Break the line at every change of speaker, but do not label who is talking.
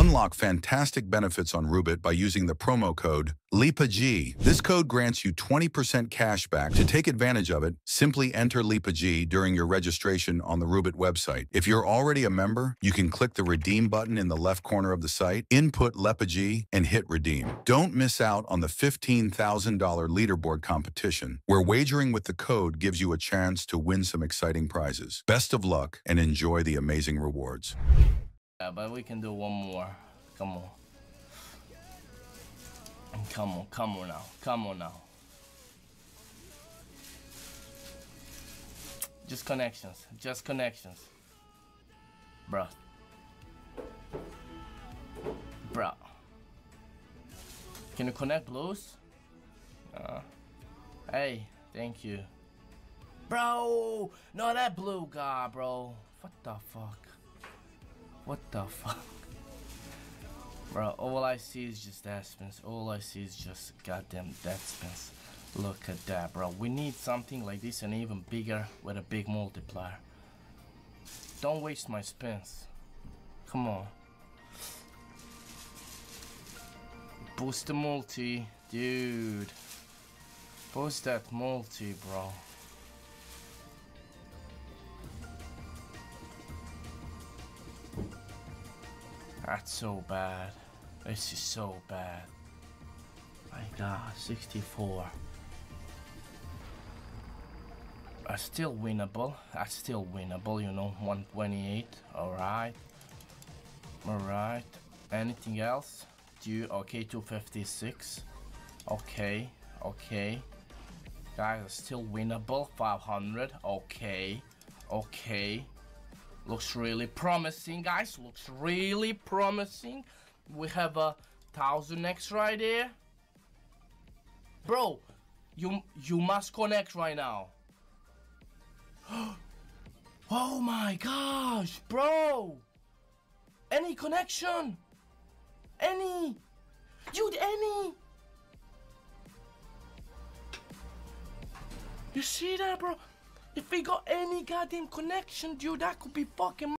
Unlock fantastic benefits on Roobet by using the promo code lepajee. This code grants you 20% cash back. To take advantage of it, simply enter lepajee during your registration on the Roobet website. If you're already a member, you can click the redeem button in the left corner of the site, input lepajee, and hit redeem. Don't miss out on the $15,000 leaderboard competition, where wagering with the code gives you a chance to win some exciting prizes. Best of luck and enjoy the amazing rewards.
Yeah, but we can do one more. Come on. Come on now. Just connections. Bruh. Can you connect blues? Hey, thank you. Bro, no, that blue guy, bro. What the fuck? Bro, all I see is just death spins. All I see is just goddamn death spins. Look at that, bro. We need something like this and even bigger with a big multiplier. Don't waste my spins. Come on. Boost the multi, dude. Boost that multi, bro. That's so bad. This is so bad. My god, 64. That's still winnable. You know, 128. Alright. Anything else? Okay, 256. Okay. Guys, still winnable. 500. Okay. Looks really promising, guys. We have a 1000x right there. Bro, you must connect right now. Oh my gosh, bro. Any connection? Any? Dude, any? You see that, bro? If we got any goddamn connection, dude, that could be fucking